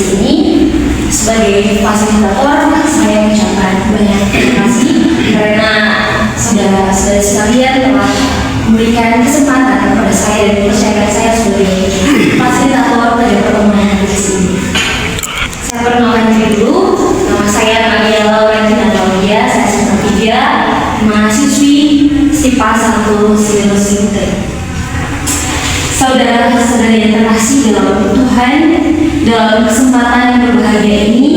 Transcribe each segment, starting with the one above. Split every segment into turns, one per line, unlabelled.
sini. Sebagai fasilitator, saya mengucapkan banyak terima kasih karena saudara-saudara sekalian telah memberikan kesempatan kepada saya dan mempercayakan saya sebagai fasilitator pada pertemuan di sini. Saya perkenalkan diri dulu. Nama saya Maria Laurentina Claudia, saya semester 3, mahasiswi STIPA 1 Civil Civil. Saudara-saudara yang terkasih dalam Tuhan, dalam kesempatan yang berbahagia ini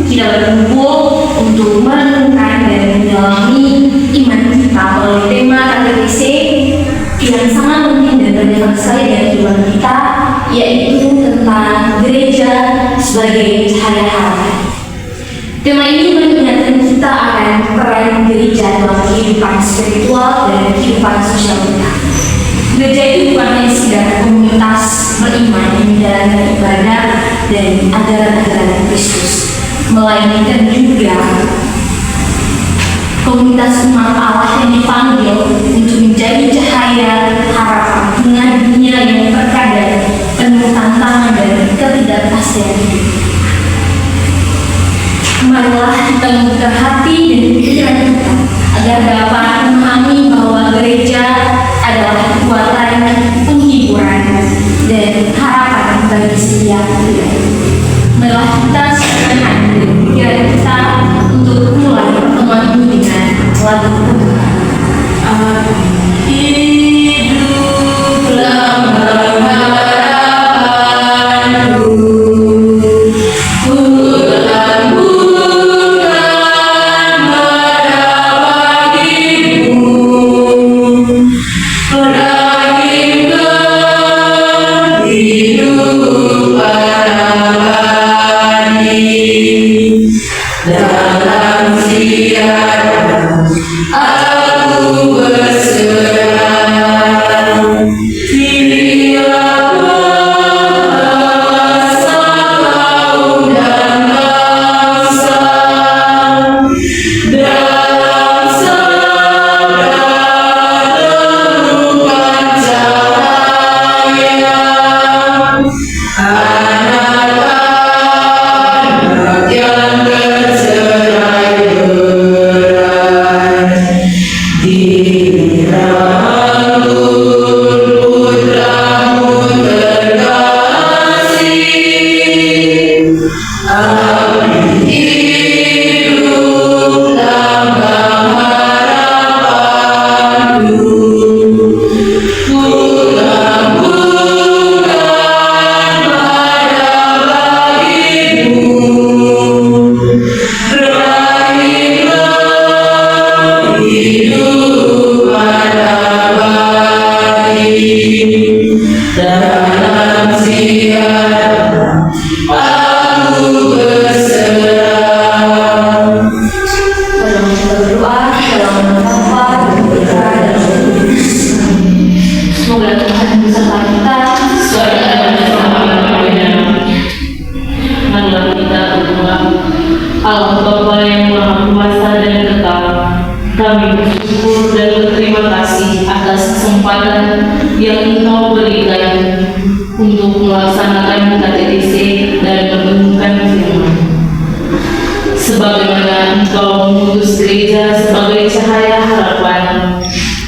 kita berkumpul untuk merenungkan dan mendalami iman kita melalui tema KTTC yang sangat penting dan relevan sekali dengan kehidupan kita, yaitu tentang gereja sebagai cahaya harapan. Tema ini mengingatkan kita akan peran gereja dalam kehidupan spiritual dan kehidupan sosial kita. Gereja itu bukan hanya sekedar komunitas beriman yang menjalankan ibadah dan ajaran-ajaran Kristus, melainkan juga komunitas umat Allah yang dipanggil untuk menjadi cahaya harapan tengah dunia yang terkadang penuh tantangan dan ketidakpastian hidup. Marilah kita membuka hati dan pikiran kita agar dapat memahami bahwa gereja adalah kekuatan penghiburan dan harapan bagi setiap pribadi. Marilah kita sederhana dan pikiran kita untuk mulai pertemuan ini dengan lagu Hiduplah harapanku.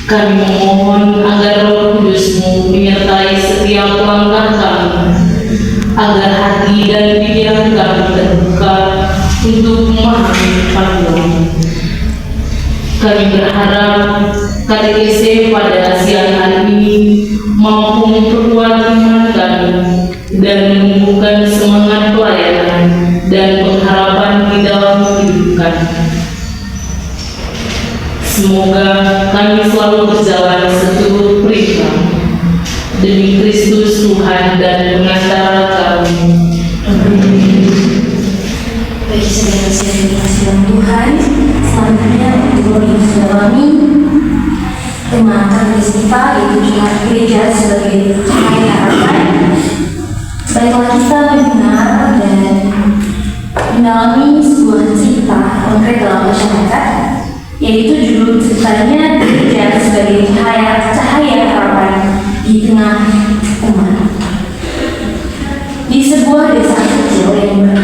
Kami memohon agar Roh Kudus-Mu menyertai setiap langkah kami, agar hati dan pikiran kami terbuka untuk memahami panggilan. Kami berharap KTTC pada siang hari ini mampu memperkuat iman kami dan menumbuhkan semangat pelayanan dan pengharapan di dalam hidup kami. Semoga kami selalu berjalan seturut perintah demi Kristus Tuhan dan pengantara kami.
Bagi saudara-saudari yang kasih Tuhan, selanjutnya untuk mendalami tema KTTC yaitu gereja sebagai cahaya harapan. Baiklah kita mendengar dan mendalami sebuah cerita konkret dalam masyarakat, yaitu judul ceritanya gereja sebagai cahaya harapan di tengah umat. Di sebuah desa kecil yang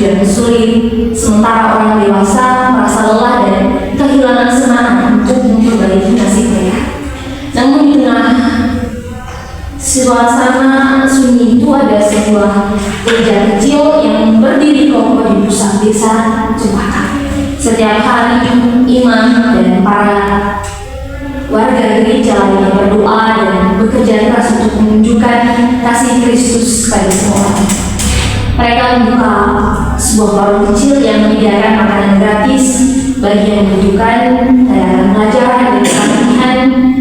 dan sulit, sementara orang dewasa merasa lelah dan kehilangan semangat untuk memperbaiki nasib mereka. Namun di tengah suasana sunyi itu ada sebuah gereja kecil yang berdiri kokoh di pusat desa Cempaka. Setiap hari imam dan para warga gereja lainnya berdoa dan bekerja keras untuk menunjukkan kasih Kristus kepada semua orang. Mereka membuka sebuah warung kecil yang menyediakan makanan gratis bagi yang membutuhkan, tayangan pelajaran dan pelatihan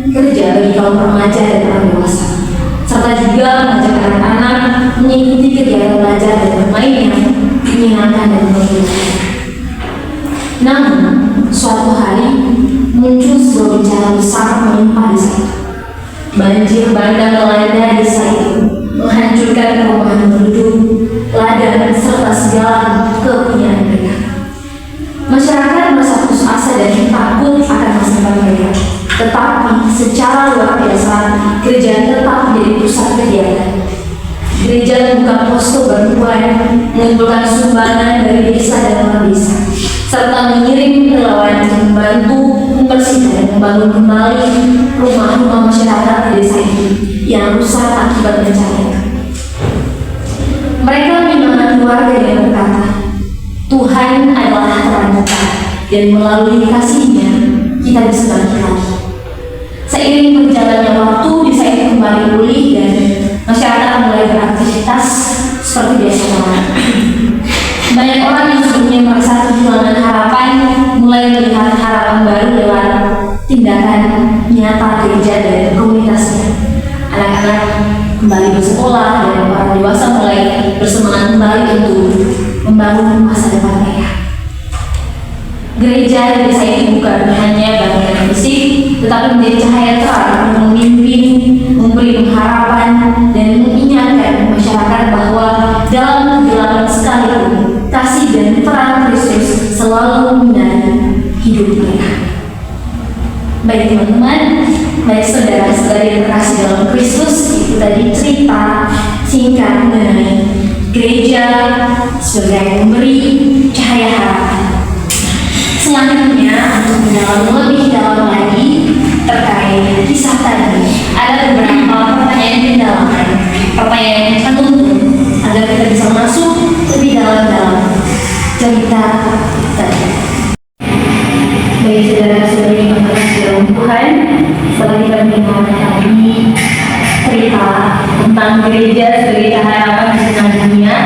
kerja bagi kaum remaja dan orang dewasa, serta juga mengajak anak-anak mengikuti kegiatan belajar dan bermain yang menyenangkan dan menghibur. Namun, suatu hari muncul sebuah bencana besar menimpa desa itu. Banjir bandang melanda desa itu, menghancurkan perumahan penduduk, ladang, serta segala kepunyaan mereka. Masyarakat merasa putus asa dan takut akan masa depan mereka. Tetapi secara luar biasa, gereja tetap menjadi pusat kegiatan. Gereja membuka posko bantuan, mengumpulkan sumbangan dari desa dan luar desa, serta mengirim relawan yang membantu membersihkan dan membangun kembali rumah-rumah masyarakat di desa ini yang rusak akibat bencana. Mereka menyemangati warga dengan berkata, Tuhan adalah terang kita dan melalui kasih-Nya kita bisa bangkit lagi. Seiring berjalannya waktu, desa itu kembali pulih dan masyarakat mulai beraktivitas seperti biasa. Banyak orang yang sebelumnya merasa kehilangan harapan mulai melihat harapan baru lewat tindakan nyata gereja dan komunitasnya. Anak-anak kembali bersekolah dan orang dewasa mulai bersemangat kembali untuk membangun masa depan mereka. Gereja di desa itu bukan hanya bangunan fisik, tetapi menjadi cahaya terang yang memimpin, memberi pengharapan, dan mengingatkan masyarakat bahwa dalam kegelapan sekalipun, kasih dan terang Kristus selalu menyinari hidup mereka. Baik teman-teman, baik saudara-saudara yang terkasih dalam Kristus, itu tadi cerita singkat mengenai gereja sebagai memberi cahaya harapan. Selanjutnya, untuk mendalami lebih dalam lagi terkait kisah tadi, ada beberapa pertanyaan pendalaman, pertanyaan penuntun agar kita bisa masuk lebih dalam cerita tadi. Baik saudara-saudari yang terkasih dalam Tuhan, setelah kita mendengar tadi cerita tentang gereja sebagai cahaya harapan di tengah dunia,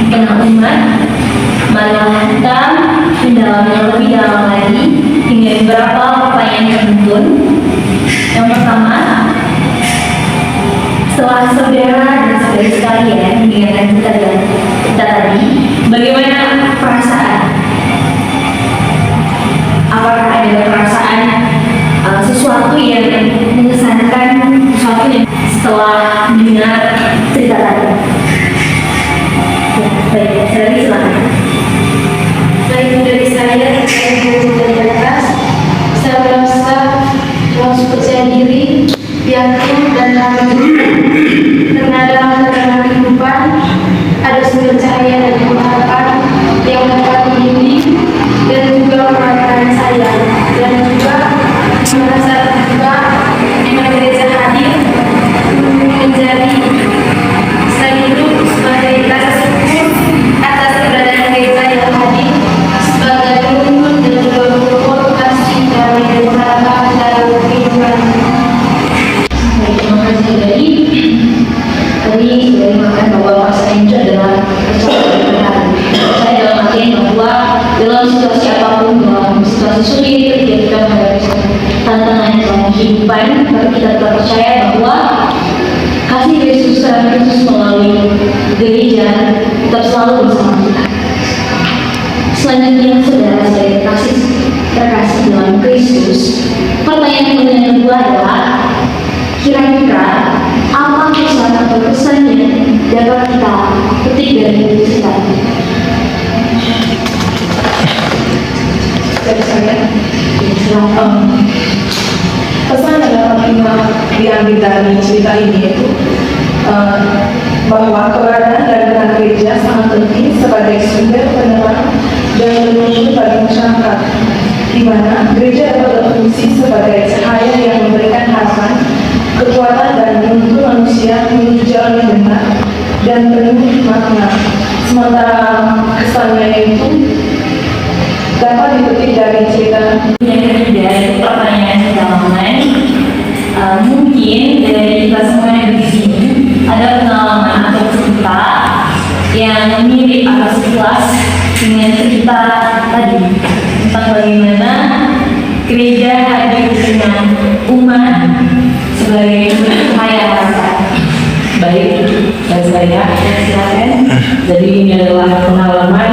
di tengah umat, marilah kita mendalami lebih dalam lagi dengan beberapa pertanyaan penuntun. Yang pertama, setelah saudara dan saudari sekalian mendengarkan kita tadi, bagaimana perasaan? Apakah ada perasaan sesuatu yang mengesankan, sesuatu yang setelah mendengar cerita tadi? Ya, baik, saudari silakan.
Baik dari saya terkait guru dan batas, saya merasa langsung percaya diri, yakin dan ramah karena dalam tatanan kehidupan ada sumber cahaya dan pengharapan yang dapat membimbing dan juga mengarahkan saya, dan juga merasa terbuka dengan gereja hadir menjadi selain itu sebagai rasa syukur atas keberadaan gereja yang hadir sebagai penuntun dan juga pokok kasih damai dan harapan dalam kehidupan.
Baik, terima kasih dari tadi sudah dimakan bahwa pasal itu adalah kepercayaan. Saya dalam artian bahwa dalam situasi apapun, dalam situasi sulit ketika kita menghadapi tantangan dalam kehidupan, maka kita tetap percaya bahwa kasih Kristus secara Kristus melalui gereja tetap selalu bersama kita. Selanjutnya, saudara-saudari terkasih dalam Kristus, pertanyaan yang kedua adalah, kira-kira apa pesan atau pesan yang dapat kita petik dari cerita ini?
Dari saya,
Silahkan.
pesan yang dapat kita diambil dari cerita ini yaitu bahwa keberadaan dan peran gereja sangat penting sebagai sumber
dan bermutu bagi masyarakat, di mana gereja dapat berfungsi sebagai cahaya yang memberikan harapan, kekuatan dan menuntun manusia menuju jalan yang benar dan penuh makna. Sementara kesannya itu dapat dipetik dari cerita.
Yang ketiga itu pertanyaan pendalaman. Mungkin dari kita semua yang di sini ada pengalaman atau cerita yang mirip atau sekilas dengan cerita tadi tentang bagaimana gereja hadir dengan umat sebagai cahaya harapan.
Baik, dan saya
Silakan.
jadi ini adalah pengalaman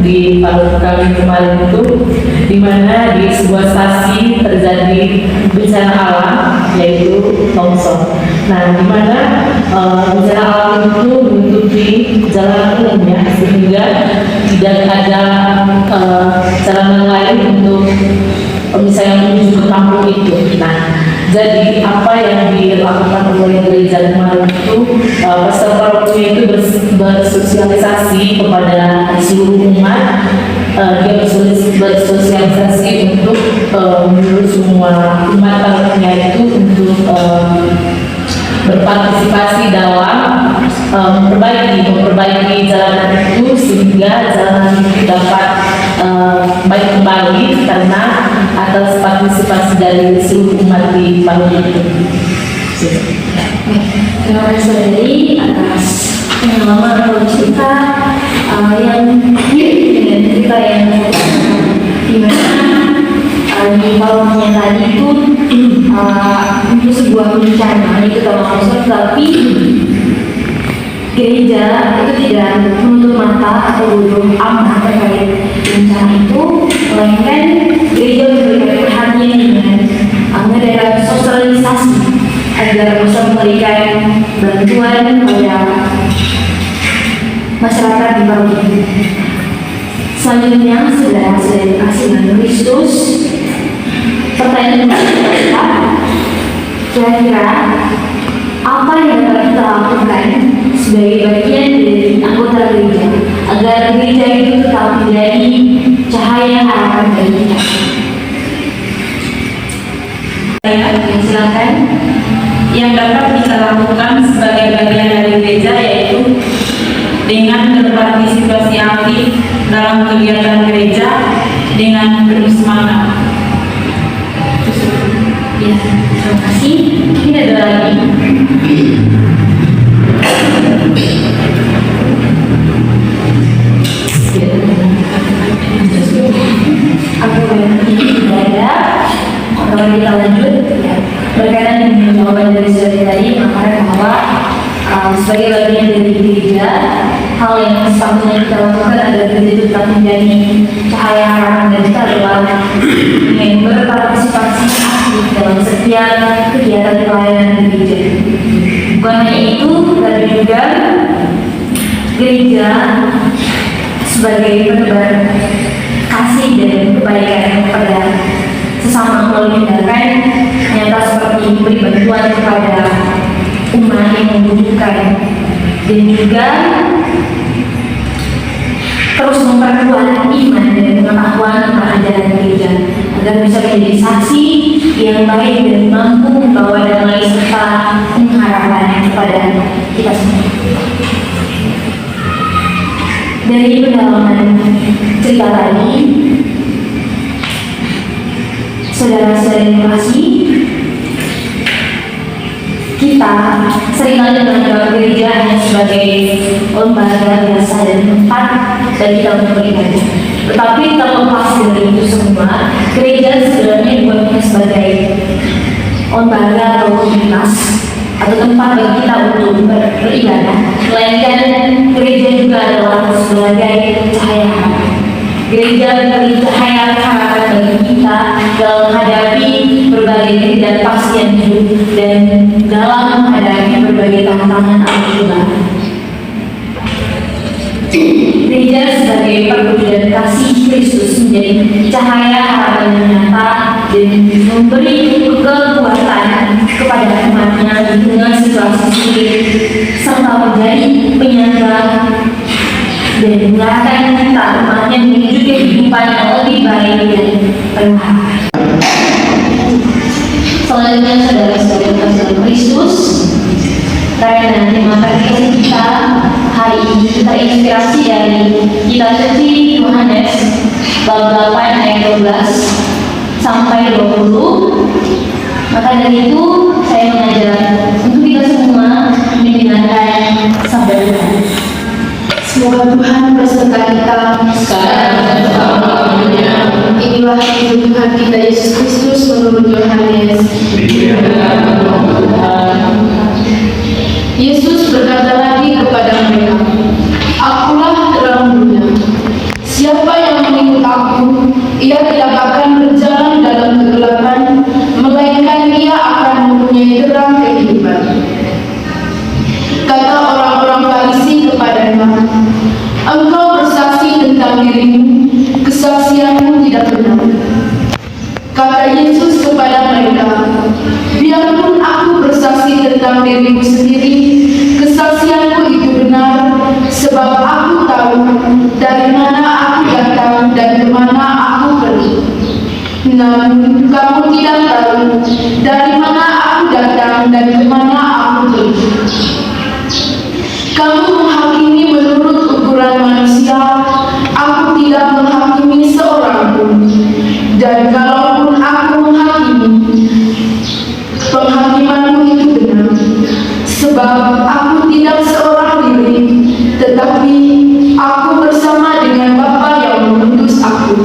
di Palu kami kemarin itu, di mana di sebuah stasi terjadi bencana alam, yaitu longsor. Nah, di mana bencana alam itu menutupi jalan umumnya, sehingga tidak ada jalan lain untuk misalnya menuju ke kampung itu. Nah, jadi apa yang dilakukan oleh gereja kemarin itu, pastor paroki itu bersosialisasi kepada seluruh umat. Dia bersosialisasi untuk menyuruh semua umat parokinya itu untuk berpartisipasi dalam memperbaiki jalanan itu, sehingga jalanan itu dapat baik kembali karena atas partisipasi dari seluruh umat di Palu itu.
Terima kasih saudari atas pengalaman atau cerita yang mirip dengan cerita yang di mana di Palunya tadi itu untuk sebuah bencana itu termasuk, tapi gereja itu tidak menutup mata atau bodoh amat terkait bencana itu, melainkan gereja memberikan perhatian dengan mengadakan sosialisasi agar bisa memberikan bantuan kepada masyarakat di Palu. Selanjutnya, saudara-saudara dikasih dengan Kristus, pertanyaan kita, kira-kira apa yang dapat kita lakukan sebagai bagian dari anggota gereja agar gereja itu tetap menjadi cahaya harapan bagi kita? Silakan.
Yang dapat kita lakukan sebagai bagian dari gereja yaitu dengan berpartisipasi aktif dalam kegiatan gereja dengan penuh semangat.
Ya, terima kasih. Ini ada lagi. Aku tidak ada. Kalau kita lanjut, ya, berkaitan dengan jawaban dari saudari tadi, maka bahwa sebagai bagian dari gereja, hal yang sepatutnya kita lakukan agar gereja itu tetap menjadi cahaya harapan dan kita adalah dengan berpartisipasi aktif dalam setiap kegiatan pelayanan gereja. Bukan hanya itu, tapi juga gereja sebagai penebar kasih dan kebaikan kepada sesama melalui tindakan nyata seperti memberi bantuan kepada umat yang membutuhkan, dan juga terus memperkuat iman dan pengetahuan tentang ajaran gereja agar bisa menjadi saksi yang baik dan mampu membawa damai serta pengharapan kepada kita semua. Dari pendalaman cerita tadi, saudara-saudara yang kasih, kita seringkali menganggap gereja hanya sebagai lembaga biasa dan tempat bagi kita untuk beribadah. Tetapi terlepas dari itu semua, gereja sebenarnya dibuatnya sebagai lembaga atau komunitas atau tempat bagi kita untuk beribadah. Melainkan gereja juga adalah sebagai cahaya harapan. Gereja memberi cahaya harapan bagi kita dalam menghadapi berbagai ketidakpastian hidup dan dalam menghadapi berbagai tantangan alam. Gereja sebagai perwujudan kasih Kristus menjadi cahaya harapan yang nyata dan memberi kekuatan kepada umatnya di tengah situasi sulit serta menjadi penyangga dan mengarahkan kita umatnya menuju kehidupan yang lebih baik dan bermakna. Selanjutnya saudara-saudara dalam Kristus, karena tema katekesi kita hari ini terinspirasi dari kitab suci Yohanes bab 8 ayat 12 sampai 20. Maka dari itu saya mengajak untuk kita semua mendengarkan sabda Tuhan.
Semoga Tuhan berserta kita sekarang dan selama-lamanya. Inilah Injil Tuhan kita Yesus Kristus menurut Yohanes. Yesus berkata lagi kepada mereka, "Akulah terang dunia. Siapa yang mengikut aku, ia tidak akan berjalan dalam kegelapan, melainkan ia akan mempunyai terang kehidupan." Kata orang-orang Farisi kepadanya, "Engkau bersaksi tentang dirimu, kesaksianmu tidak benar." Kata Yesus kepada mereka, "Biarpun aku bersaksi tentang diriku sendiri, kesaksianku itu benar, sebab aku tahu dari mana aku datang dan kemana aku pergi. Namun kamu tidak tahu dari mana aku datang dan kemana aku pergi. Kamu menghakimi menurut ukuran manusia, aku tidak menghakimi seorang pun. Dan kalaupun aku menghakimi, penghakimanku itu benar, sebab aku tidak seorang diri, tetapi aku bersama dengan Bapa yang mengutus aku.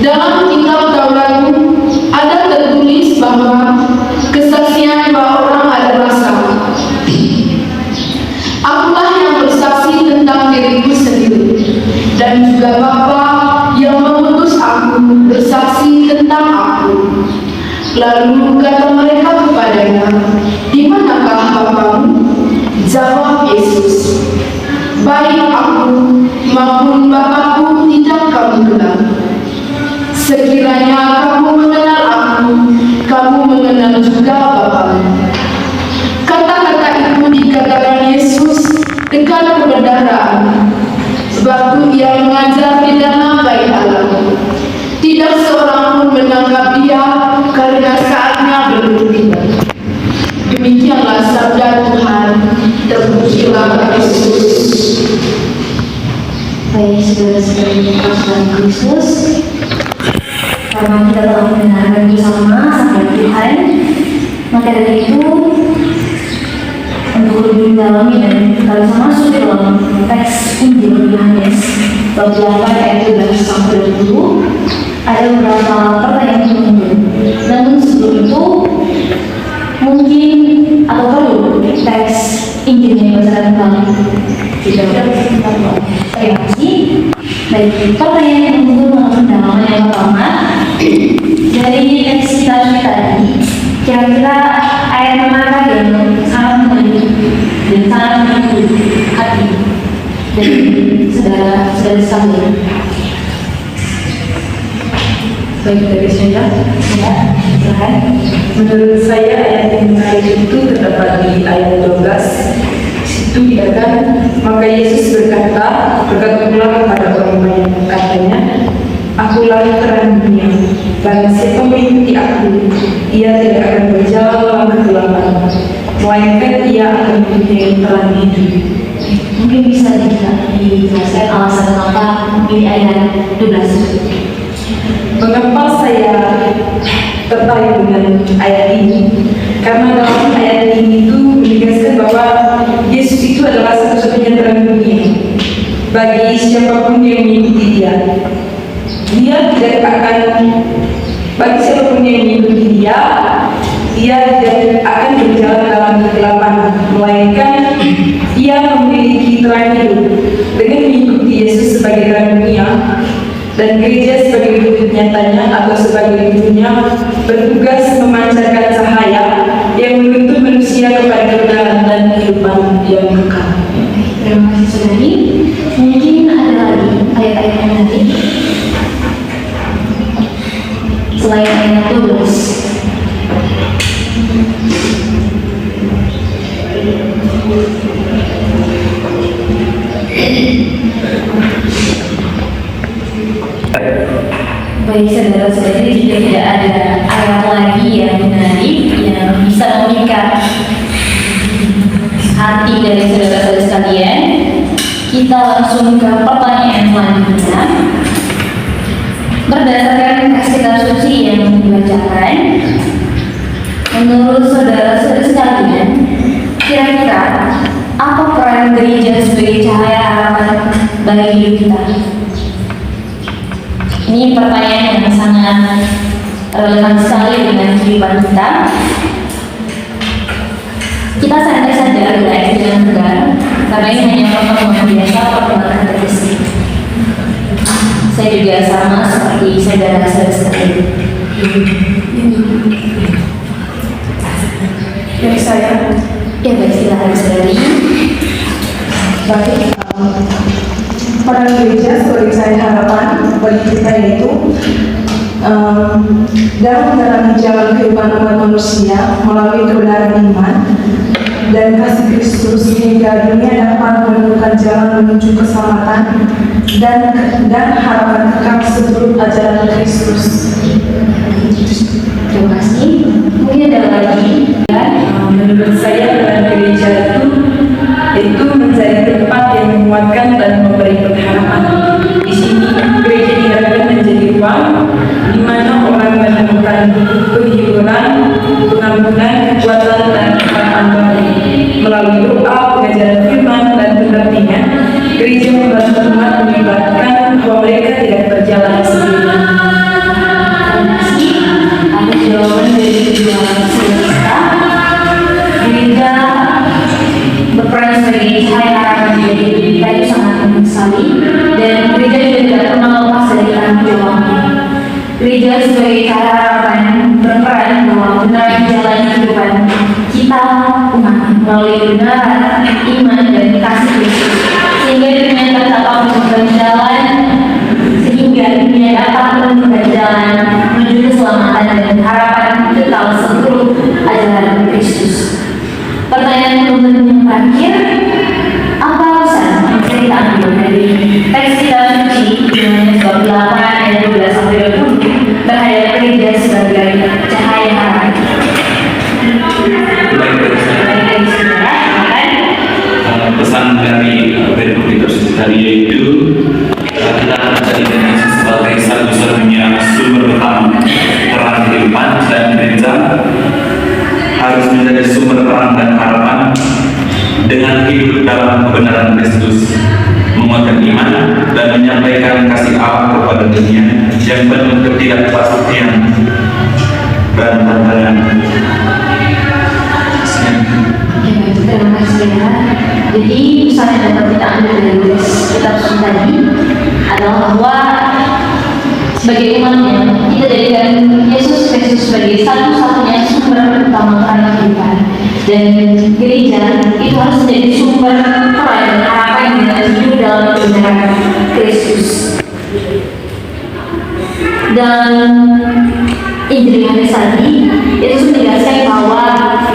Dalam kitab Tauratmu ada tertulis bahwa kesaksian dua orang adalah sah. Akulah yang bersaksi tentang diriku sendiri, dan juga Bapa yang mengutus aku bersaksi tentang aku." Lalu kata mereka kepadanya, "Di manakah Bapamu?" Jawab Yesus, "Baik aku maupun Bapakku tidak kamu kenal. Sekiranya kamu mengenal aku, kamu mengenal juga Bapamu." Kata-kata itu dikatakan Yesus dengan kebenaran, sebab ia mengajar di dalam bait Allah. Tidak seorang pun menangkap dia karena saatnya belum tiba. Demikianlah sabda Tuhan. Terpujilah Kristus.
Baik, saudara-saudara dalam Kristus, karena kita telah mendengarkan bersama sabda Tuhan, maka dari itu untuk lebih mendalami dan kita bisa masuk ke dalam teks Injil Yohanes bab 8 ayat 12 sampai 20, ada beberapa pertanyaan yang muncul. Namun sebelum itu mungkin atau perlu teks Injilnya dibacakan kembali. Tidak ada terima kasih. Baik, pertanyaan yang muncul dalam pendalaman yang pertama dari teks kita tadi, kira-kira ayat manakah yang sangat menarik dan sangat menyentuh hati dari saudara sekalian?
Baik, dari saya.
Ya, silakan.
Menurut saya ayat yang menarik itu terdapat di ayat 12. Itu dikatakan, maka Yesus berkata pula kepada orang banyak, katanya, "Akulah terang dunia. Barang siapa mengikuti aku, ia tidak akan berjalan dalam kegelapan, melainkan ia akan mempunyai terang hidup."
Mungkin bisa dijelaskan alasan kenapa di ayat 12.
Mengapa saya tertarik dengan ayat ini? Karena dalam ayat ini itu menegaskan bahwa Yesus itu adalah satu-satunya terang dunia bagi siapapun yang mengikuti Dia. Dia tidak akan, bagi siapapun yang mengikuti Dia tidak akan berjalan dalam kegelapan, melainkan Ia memiliki terang hidup. Dengan mengikuti Yesus sebagai terang dunia, dan gereja sebagai wujud nyatanya atau sebagai wujudnya bertugas memancarkan cahaya yang menuntun manusia kepada kebenaran dan kehidupan yang kekal.
Terima kasih saudari. Mungkin ada lagi ayat-ayat yang menarik selain ayat 12. Baik saudara-saudari, jika tidak ada ayat lagi yang menarik yang bisa memikat hati dari saudara-saudara sekalian, kita langsung ke pertanyaan selanjutnya. Berdasarkan kitab suci yang dibacakan, menurut saudara-saudara sekalian, kira-kira apa peran gereja sebagai cahaya harapan bagi hidup kita? Ini pertanyaan yang sangat relevan sekali dengan kehidupan kita. Kita santai saja, relax, jangan tegang, karena ini hanya pertemuan biasa, pertemuan katekistik. Saya juga sama seperti saudara-saudara sekalian.
Dari saya,
Ya baik, silakan saudari.
baik, peran gereja sebagai cahaya harapan bagi kita yaitu dalam menjalani jalan kehidupan umat manusia melalui kebenaran iman dan kasih Kristus sehingga dunia dapat menemukan jalan menuju keselamatan dan harapan kekal seturut ajaran Kristus.
Terima kasih. Mungkin ada lagi.
Menurut saya peran gereja itu menjadi tempat yang menguatkan dan memberi pengharapan. Di sini gereja diharapkan menjadi ruang di mana orang menemukan penghiburan, pengampunan, kekuatan dan harapan baru. Melalui doa, pengajaran firman dan pendampingan, gereja membantu umat mengibarkan bahwa mereka tidak berjalan sendiri.
Ada jawaban dari kedua saudara. Gereja berperan sebagai cahaya harapan bagi hidup kita itu sangat penting sekali, dan gereja juga tidak pernah lepas dari tanggung jawabnya. Gereja sebagai cahaya harapan berperan bahwa benar jalan kehidupan kita umat melalui kebenaran, iman dan kasih Kristus, sehingga dunia dapat menemukan jalan menuju keselamatan dan harapan kekal seluruh ajaran Kristus. Pertanyaan penutup yang terakhir, apa pesan yang bisa kita ambil dari teks kitab suci Yohanes 8 ayat 12 sampai 20 terhadap gereja sebagai cahaya harapan?
Pesan dari Bentuk kitab suci tadi yaitu kita harus menjadikan Yesus sebagai satu-satunya sumber utama terang kehidupan, dan gereja harus menjadi sumber terang dan harapan dengan hidup dalam kebenaran Kristus, menguatkan iman dan menyampaikan kasih Allah kepada dunia yang penuh ketidakpastian dan tantangan.
Terima kasih ya. Jadi pesan yang dapat kita ambil dari kitab suci tadi adalah bahwa sebagai umatnya kita jadikan Yesus Kristus sebagai satu-satunya sumber utama terang kehidupan, dan gereja itu harus menjadi sumber terang dan harapan dengan hidup dalam kebenaran Kristus. Dan Injil Yohanes tadi Yesus menjelaskan bahwa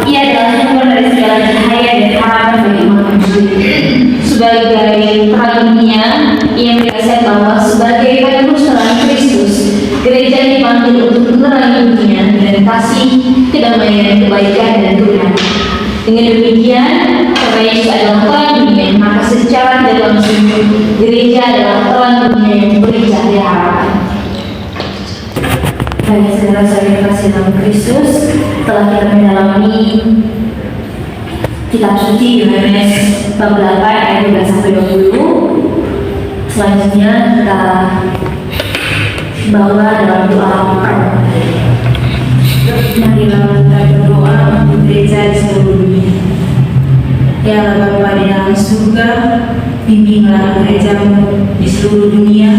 ia adalah sumber dari segala cahaya dan harapan bagi umat manusia. Sebagai terang dunia, ia menjelaskan bahwa sebagai penebus terang Kristus, gereja dipanggil untuk menerangi dunia dengan kasih, kedamaian, kebaikan dan kebenaran. Dengan demikian, karena Yesus adalah terang dunia, maka secara tidak langsung gereja adalah terang dunia yang memberi cahaya harapan. Bagi saudara-saudara kasih dalam Kristus, telah kita mendalami kitab suci Yohanes 8 ayat 12 sampai 20. Selanjutnya kita bawa dalam doa.
Marilah kita berdoa untuk gereja di seluruh dunia. Ya Allah Bapa di dalam surga, bimbinglah gerejamu di seluruh dunia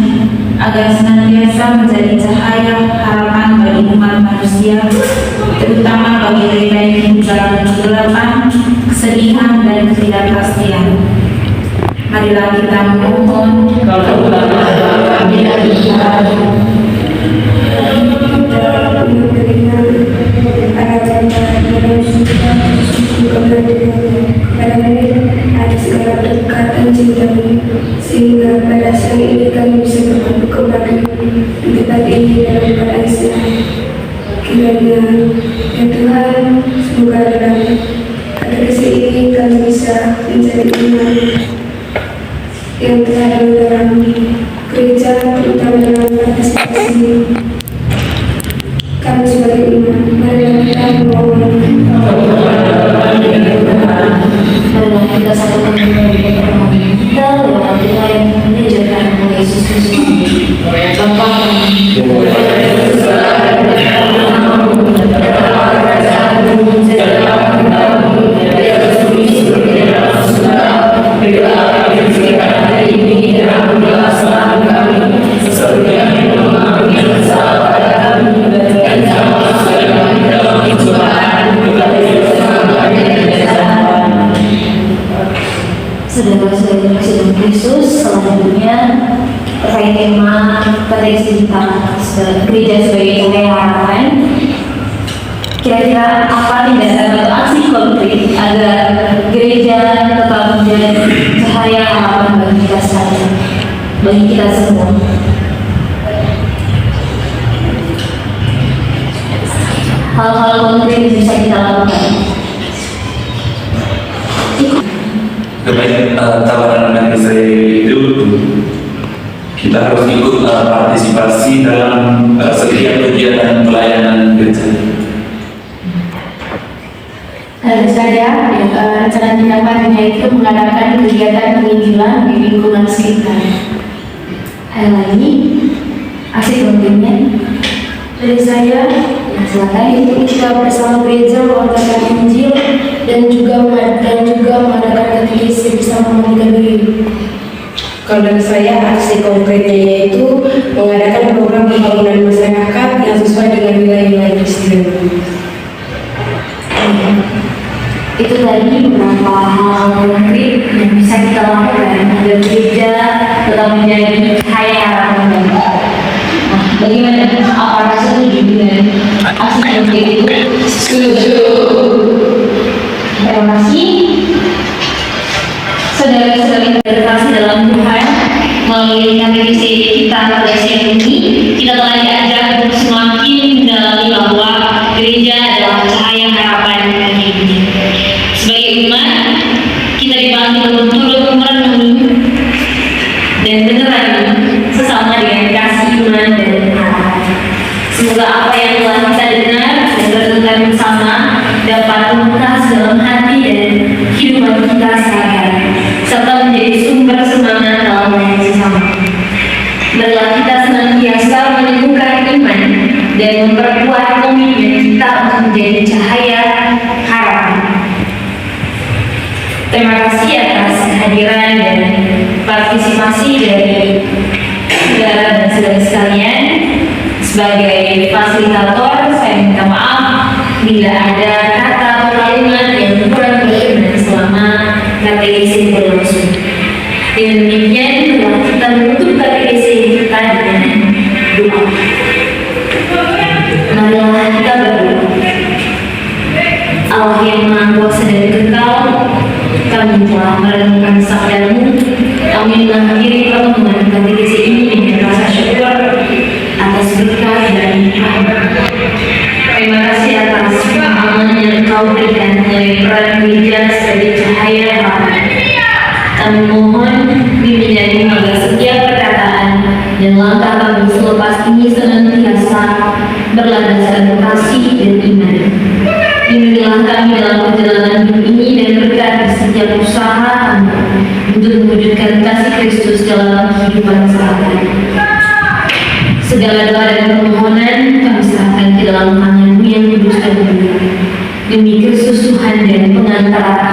agar senantiasa menjadi cahaya harapan bagi umat manusia, terutama bagi mereka yang hidup dalam kegelapan, kesedihan dan ketidakpastian. Marilah kita memohon
sehingga pada saat ini kami bisa berkumpul kembali di tempat ini dalam keadaan Islam. Kiranya ya Tuhan, semoga dalam kata kasih ini kami bisa menjadi iman yang terhadap dalam gereja, terutama dalam partisipasi kami sebagai iman. Marilah kita memohon.
Marilah kita satukan dengan permohonan kita lewat doa yang mengajarkan oleh Yesus Kristus. Bapa kami, saudara-saudara Kristus Kristus selanjutnya terkait tema pada isi kita gereja sebagai cahaya harapan. Kira-kira apa tindakan atau aksi konkret agar gereja tetap menjadi cahaya harapan bagi kita sekalian, bagi kita semua? Hal-hal konkret yang bisa kita lakukan.
Tawaran dari saya itu kita harus ikut partisipasi dalam setiap kegiatan pelayanan gereja.
Saya rencana tindakannya itu mengadakan kegiatan penginjilan di lingkungan sekitar.
Hal lagi, aksi konkretnya
Dari saya,
silakan.
itu kita bersama gereja mengadakan Injil dan juga mengadakan katekisi bersama mandikan diri.
Kalau dari saya, aksi konkretnya yaitu mengadakan program pembangunan masyarakat yang sesuai dengan nilai-nilai Kristen.
Itu tadi beberapa hal konkret yang bisa kita lakukan agar gereja tetap menjadi cahaya harapan bagi kita. Nah, bagaimana? Apakah setuju dengan aksi konkret itu?
Setuju.
Terima kasih. Saudara-saudari terkasih dalam Tuhan, melalui katekisi kita pada siang ini, kita telah diajak untuk semakin mendalami bahwa gereja adalah cahaya harapan bagi dunia. Sebagai umat, kita dipanggil untuk turut merenungi dan menerangi sesama dengan kasih iman dan harapan. Semoga apa yang telah kita dengar dan renungkan bersama dapat membekas dalam hati dan kehidupan kita sehari-hari, serta menjadi sumber semangat dalam melayani sesama. Marilah kita senantiasa meneguhkan iman dan memperkuat komitmen kita untuk menjadi cahaya harapan. Terima kasih atas kehadiran dan partisipasi dari saudara dan saudara sekalian. Sebagai fasilitator, saya minta maaf bila ada kata atau kalimat yang kurang berkenan selama katekisi berlangsung. Dengan demikian, telah kita menutup katekisi kita dengan doa. Marilah kita berdoa. Allah yang Maha Kuasa dan Kekal, kami telah merenungkan sabda-Mu. Kami mengakhiri pertemuan katekisi ini dengan rasa syukur atas berkah dan nikmat. Terima kasih atas pemahaman yang Kau berikan melalui peran gereja sebagai cahaya harapan. Kami mohon bimbingan agar setiap perkataan dan langkah kami selepas ini senantiasa berlandaskan kasih dan iman. Bimbinglah kami dalam perjalanan hidup ini dan berkati setiap usaha kami untuk mewujudkan kasih Kristus dalam kehidupan sehari-hari. Segala doa dan permohonan kami serahkan ke dalam tangan-Mu yang kudus dan mulia. Demi Kristus Tuhan dan pengantara